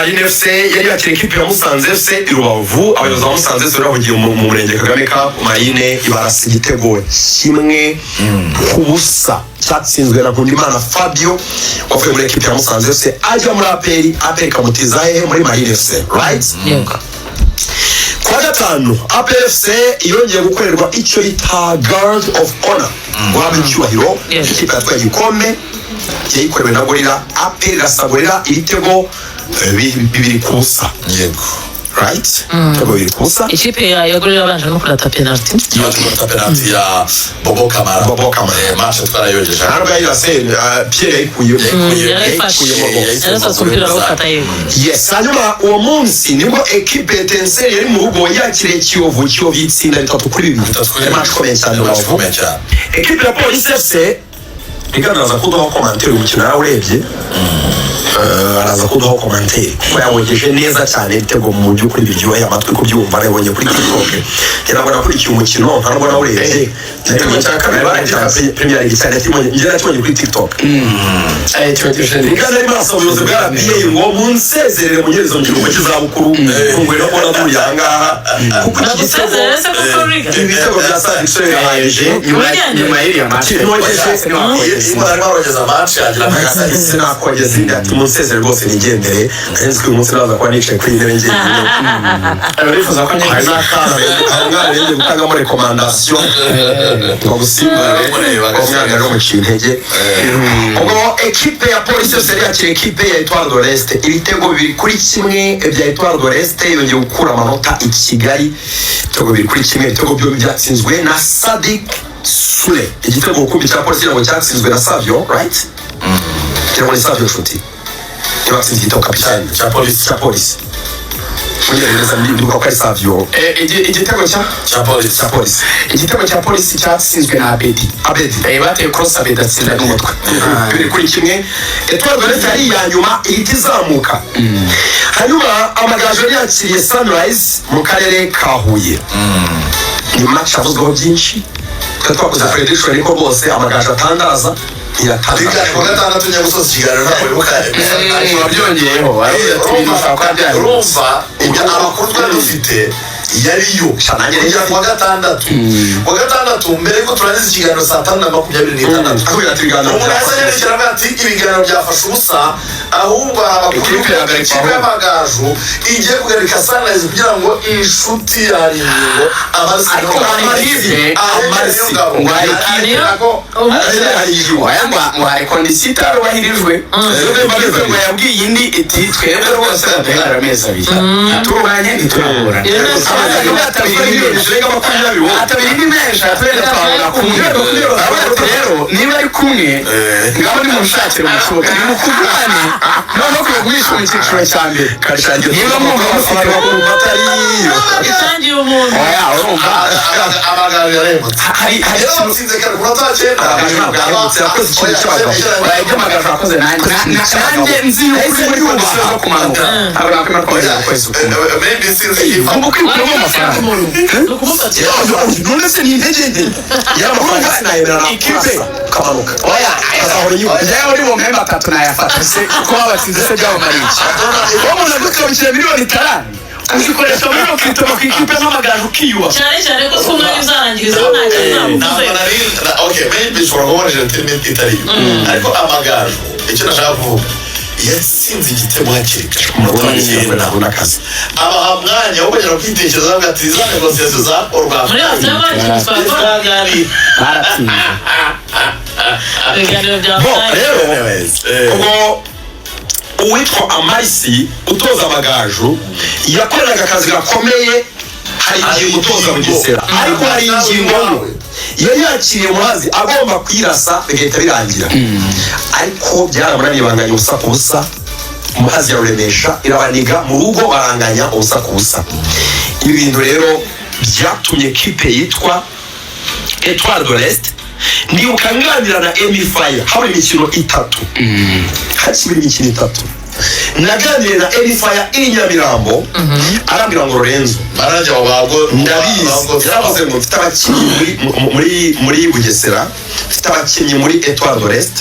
Marine FC yari yakira ikipe ya Musanze FC i Rubavu. Abayobozi ba Musanze FC bavugiye mu murenge Kagame Cup. Marine ibarasa igitego kimwe ku busa cyatsinzwe na Nkundimana Fabio wavuye muri ikipe ya Musanze FC ajya muri APR kamutiza he muri Marine FC, right? Kwa gatanu APR FC yongeye gukorerwa icyo yita Guard of Honor guhabwa icyubahiro. Ikipe yatwaye igikombe yayikorewe na Gorilla. APR irasagurira ibitego bibiri ku busa. Yego, right? Tego bibiri ku busa. Ikipe ya Gorilla banje no kurata penalty. Kurata penalty ya Bobo Kamara. Match twarayogeje. Ntabwo yirase Pierre yayikuye. Yes, hanyuma uwo munsi nibwo equipe Etincelle yari mu rugo yakiriye Kiyovu itsinda 3-2. Match komeye cyane. Equipe ya Police FC igaragaza ko duha commentaire umukino yarebye. Araza kuduha commentaire ko yawogeje neza cyane ibitego mu by'ukuri biryoheye amatwi kubyumva arabonye kuri TikTok. Yarabona kuri iki umukino ntabwo nawurebye. Igitego cya kabiri baje Premier League cyane tibonye kuri TikTok. Kandi ari maso ubuyobozi bwa RPA ngo munsezerere munyerezo ngiruko cy'izabukuru ngo rero mbona turi ahangaha kuko ibitego bya Sadikso yahaje nyuma y'iriya match sinakogeza umusezero rwose nigendere nzi ko umunsi naza kuba nicaye kuri intebe njye arifuza ko nyine umwana yenge gutangamo recommandation ngo gusimbure umwana rero muciye intege. Ubwo equipe ya Police FC yakira equipe ya Etoile de l'Est ibitego bibiri kuri kimwe bya Etoile de l'Est yongeye gukura amanota i Kigali. Ibitego bibiri kuri kimwe, ibitego byo byatsinzwe na Sadik Sule. Igitego ku cya Police ngo cyatsinzwe na Savio, right? Kirimo ni Savio Nshuti. Kibatsinze igitego kapitani cya Police. Ngereza ndibuka ko ari Savio. Igitego cya Police. Igitego cya Police cyatsinzwe na Abedi. Bateye cross Abedi atsinda n'umutwe. Biri kuri kimwe. Etoile de l'Est yari ya nyuma itizamuka. Hanyuma Amagaju yakiriye Sunrise mu karere ka Huye. Ni match avuzweho byinshi. Twakoze prediction ariko bose Amagaju atangaza Iriya kwa gatandatu njya gusoza ikiganiro ntabwo wibuka byongeyeho urumva amakuru twari dufite yariyo kujya kwa gatandatu mbere ko turangiza ikiganiro 5:26 umuntu yasa yerekera ati ibiganiro byafashe ubusa ahubwo amakuru y'ikipe y'Amagaju igiye kugarika Sunrise kugira ngo inshuti yaringo mwari kondisita rubahirijwe ngo yabwiye indi iti twebwe rwose badahera amezi abiri turwanye ntiturabura atabiri ni menshi atubere twabona kumwe rero niba ari kumwe ngabo ni munshakira umushoboka ni mukugane noneho kugumisha mu cyiciro cya mbere niba mwumva mufite batariyo isangiye umuntu Amagaju yaremutse hari sinze kare kuratagenda Amagaju akoze nanjye nzi yuko muri kondisiyo zo kumanuka ntabwo nakwemera ko bajya kwezi maybe sinze ubu kwikuramo amafaranga none se ni intege nke y'amafaranga ikipe kamanuka njyewe uri mu mpembe 3 nayafata se kuko babatsinze se byabamariye uwo muntu agukabukira miliyoni 5 uzikoresha muri okito bakikipe n'Amagaju kiyuwa cyane ko umwanya uzarangiriza okay maybe for one gentleman italiyo ariko Amagaju icyo nashaka kuvuga yatsinze igitego hakiri kare nabona akazi abaha mwanya wo kugera kwitekereza bagati za negociation za orwa muri baratsinze rero ubwo uwitwa Amarisi utoza Amagaju yakoreraga akazi gakomeye. Hari igihe utoza Bugesera ariko hari ingingo yari yakiriye Muhazi agomba kwirasa bigahita birangira ariko byaramunaniye banganya ubusa ku busa. Muhazi yaruremesha irabaniga mu rugo baranganya ubusa ku busa. Ibi bintu rero byatumye equipe yitwa Etoile de l'Est ndibuka nganira na Emi Fire hari imikino 3 hakibiri imikino 3 naganiriye na Emi Fire Inyamirambo arambira ngo Lorenzo barajya wabago ndabizi yaravuze ngo mfite abakinnyi muri Bugesera, mfite abakinnyi muri Etoile de l'Est,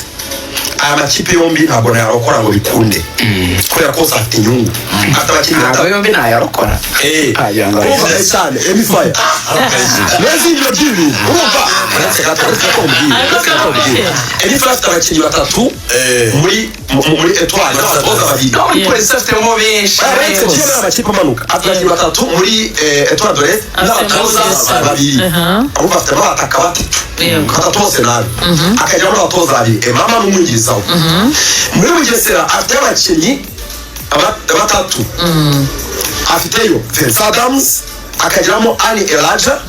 aya makipe yombi ntabwo nayarokora ngo bikunde kubera ko afite inyungu afite abakinnyi ntabwo yombi ntayarokora urumva cyane Emifaya neza ibyo by'ibintu urumva Emifaya afite abakinnyi batatu muri Etoile n'abatoza babiri muri polisi afitemo benshi amakipe amanuka afite abakinnyi batatu muri Etoile de l'Est n'abatoza babiri urumva afite n'abataka batatu bose nabi akajyamo n'abatoza babiri mama n'umwungirizaho muri Bugesera afite abakinnyi batatu afiteyo Vincent Adams akagiramo Ani Elijah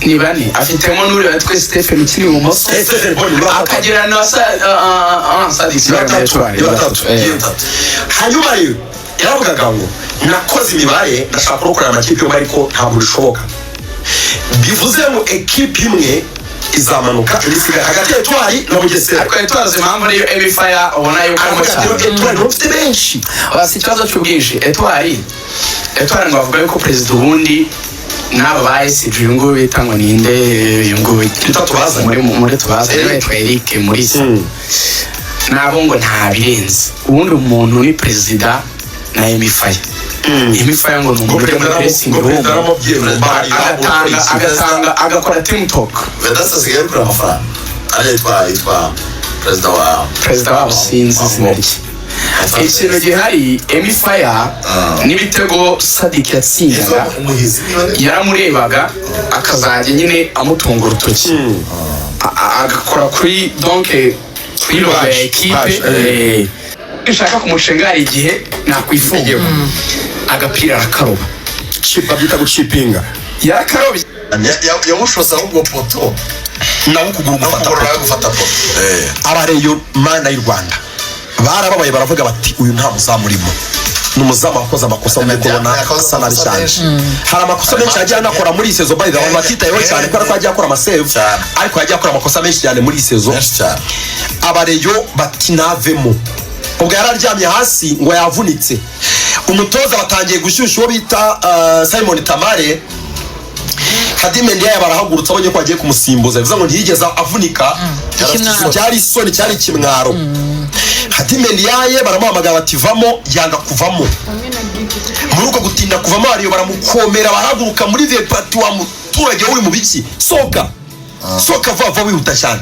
ni bane afitemo n'uri witwa Stephen ukiri ibumoso akagira na Sadisi batatu hanyuma rero yaravugaga ngo nakoze imibare ndashaka kurokorera amakipe yombi ariko ntabwo bishoboka bivuze ngo ekipe imwe izamanuka irisiga hagati ya Etoile na Bugesera ariko Etoile impamvu niyo Emifaya ubona yuko Etoile ufite benshi basi ikibazo cy'ubwinshi Etoile ngo bavuga yuko perezida ubundi n'aba bahise uyu nguyu bita ngo ninde uyu nguyu muri tubaza witwa Eric Murisa nabo ngo nta birenze ubundi umuntu ni perezida na Emifaya Emifaya ngo n'umugore muri pressing room agatanga agakora team talk Vedasa sigaye kuri amafaranga yitwa perezida wa sinzi izina rye ikintu gihari Emifaya n'ibitego Sadik yatsindaga yaramurebaga akazajya nyine amutunga urutoki agakora kuri kuri logo ya ekipe ishaka kumushenga hari igihe nakwifungiye agapira arakaroba babyita gucipinga yarakarobye yamushose ahubwo poto nawe ukuguru gufata poto abareyo mana y'u Rwanda barababaye baravuga bati uyu nta muzamu urimo n'umuzamu wakoze amakosa mu kubona asa nabi cyane hari amakosa menshi yagiye anakora muri sezo by the way batitayeho cyane kubera ko yagiye akora amasave ariko yagiye akora amakosa menshi cyane muri sezo abareyo bati navemo ubwo yararyamye hasi ngo yavunitse umutoza batangiye gushyushya uwo bita Simon Tamare Kadime ndiye barahagurutsa abonye ko agiye kumusimbuza bivuze ngo ntiyigeze avunika cyari isoni cyari ikimwaro Kadime ndiye baramuhamagara bati vamo yanga kuvamo muri uko gutinda kuvamo ariyo baramukomera barahaguruka muri vepati wa muturage uri mu biki soka vava wihuta cyane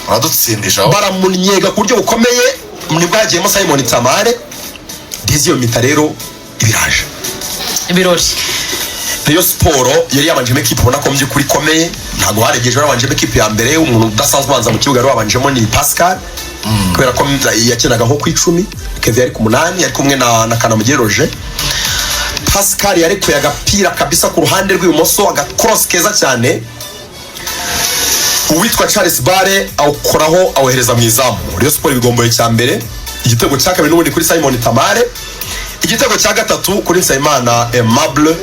baradutsindisha baramunyega ku buryo bukomeye nibwo hagiyemo Simon Tamare diziyo mita rero ibiraje ibirori Rayon Sport yari yabanjemo ekipe ubona ko mu by'ukuri ikomeye ntabwo haregeje yabanjemo ekipe ya mbere umuntu udasanzwe ubanza mu kibuga yari wabanjemo ni Pascal kubera ko yakinaga nko ku 10 Kevin yari ku 8 yari kumwe na Kanamugire Roger Pascal yarekuye agapira kabisa ku ruhande rw'ibumoso agakross keza cyane uwitwa Charles Bare awukoraho awohereza mu izamu Rayon Sport ibigomboye cya mbere igitego cya kabiri n'ubundi kuri Simon Tamare igitego cya gatatu kuri Nsayimana Aimable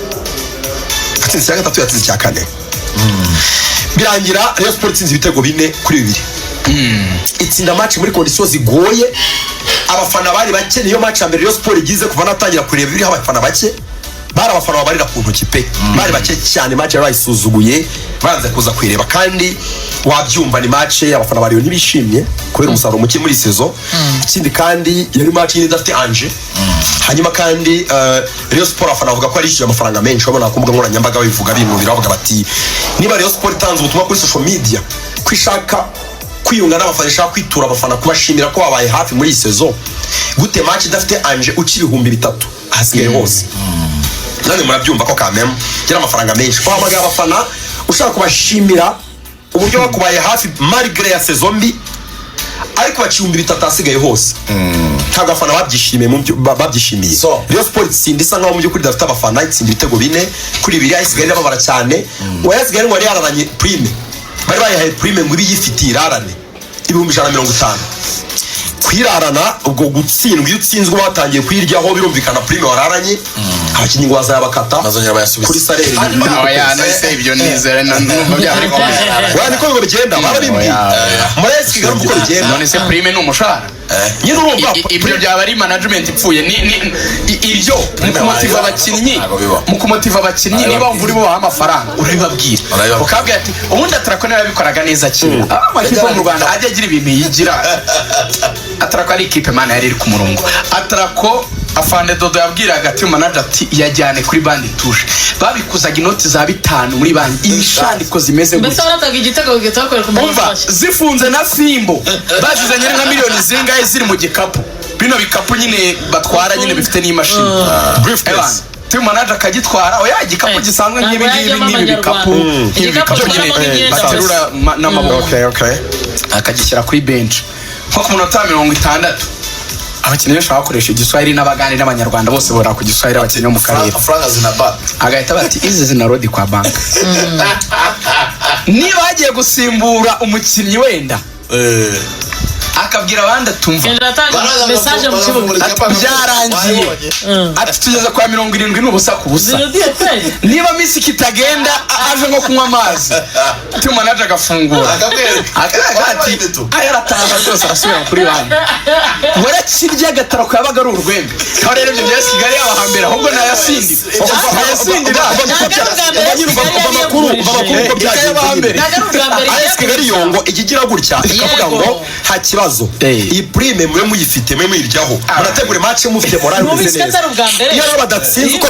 atsinze cya gatatu yatsinze cya kane birangira Rayon Sport itsinze ibitego 4-2 itsinda match muri conditions zigoye abafana bari bake niyo match ya mbere Rayon Sport igize kuva natangira kureba biri abafana bake bari abafana babarira ku ntoki pe bari bake cyane match yarayisuzuguye banze kuza kwireba kandi wabyumva ni match abafana bariyo ntibishimye kubera umusaruro muke muri sezo ikindi kandi yari match idafite anje hanyuma kandi Rayon Sport afana avuga ko ari ishyuye amafaranga menshi babona ku mbuga nkoranyambaga bivuga bintu biravuga bati niba Rayon Sport itanze ubutumwa kuri social media kwishaka kwiyunga n'abafana ishaka kwitura abafana kubashimira ko babaye hafi muri sezo gute match idafite anje uci 3,000 hasigaye hose none murabyumva ko kameme gira amafaranga menshi kwa amaga abafana ushaka kubashimira uburyo bakubaye hafi malgré ya saison mbi ariko baciyumbi 3 hasigaye hose ntabwo abafana babyishimiye babyishimiye Rayon Sport itsinda isa nkaho mu by'ukuri dafite abafana itsinda ibitego 4 kuri 2 hasigaye babara cyane wayasigaye ngo yari yararanye prime bari bayihaye prime ngo ibiyifitiye irarane 150 kwirarana ubwo gutsindwa iyo utsinzwe batangiye kwiryaho birumvikana prime wararanye abakinnyi ngo bazayabakata kuri salary oya nese ibyo nizere numva byari wani ko ngo bigenda barabimbi muresi garuko ko bigenda none se prime ni umushahara nyine urumva ibyo byaba ari management ipfuye ni ibyo mukumotiva abakinnyi niba mvuri bo amafaranga urabibabwira ukabwira ati ubundi atarakone yabikoraga neza cyane amakipe mu Rwanda ajya agira ibintu yigira Atarako ari ikipe mana yari iri ku murongo. Atarako afande Dodo yabwiraga team manager ati yajyane kuri bandi tushe. Babikuzaga inoti za 5 muri banki. Imishandiko zimeze mbese gutya. warataga igitego gitakorera ku muntu Umva zifunze na fimbo. Bazizanye nka miliyoni zingahe ziri mu gikapu. Bino bikapu nyine batwara nyine bifite n'imashini. Briefcase. Team manager akagitwara oya igikapu gisanzwe nk'ibi bikapu ibikapu nyine baterura n'amaboko. Okay. Akagishyira kuri bench nko ku minota 60. Abakinnyi benshi bakoresha igiswahili n'abagani n'abanyarwanda bose bora ku giswahili abakinnyi bo mu karere. Franga zina bank. Agahita bati izi zina rodi kwa bank. Niba hagiye gusimbura umukinnyi wenda akabwira abandi atumva message mu kibuga byarangiye ati tugeze kwa 70 n'ubusa ku busa. Niba misi kitagenda aje nko kunywa amazi team manager agafungura akagati ayarataha rwose arasubira kuri bandi wara kirya gatarako yabaga ari urwembe aho rero ibyo byose Kigali abahambera ahubwo nayasindi amakuru ko byagenze Kigali yongo ikigira gutya ikavuga ngo nta kibazo iyi prime mwe muyifite mwe muyiryaho murategura match mufite morale meze neza iyo badatsinze uko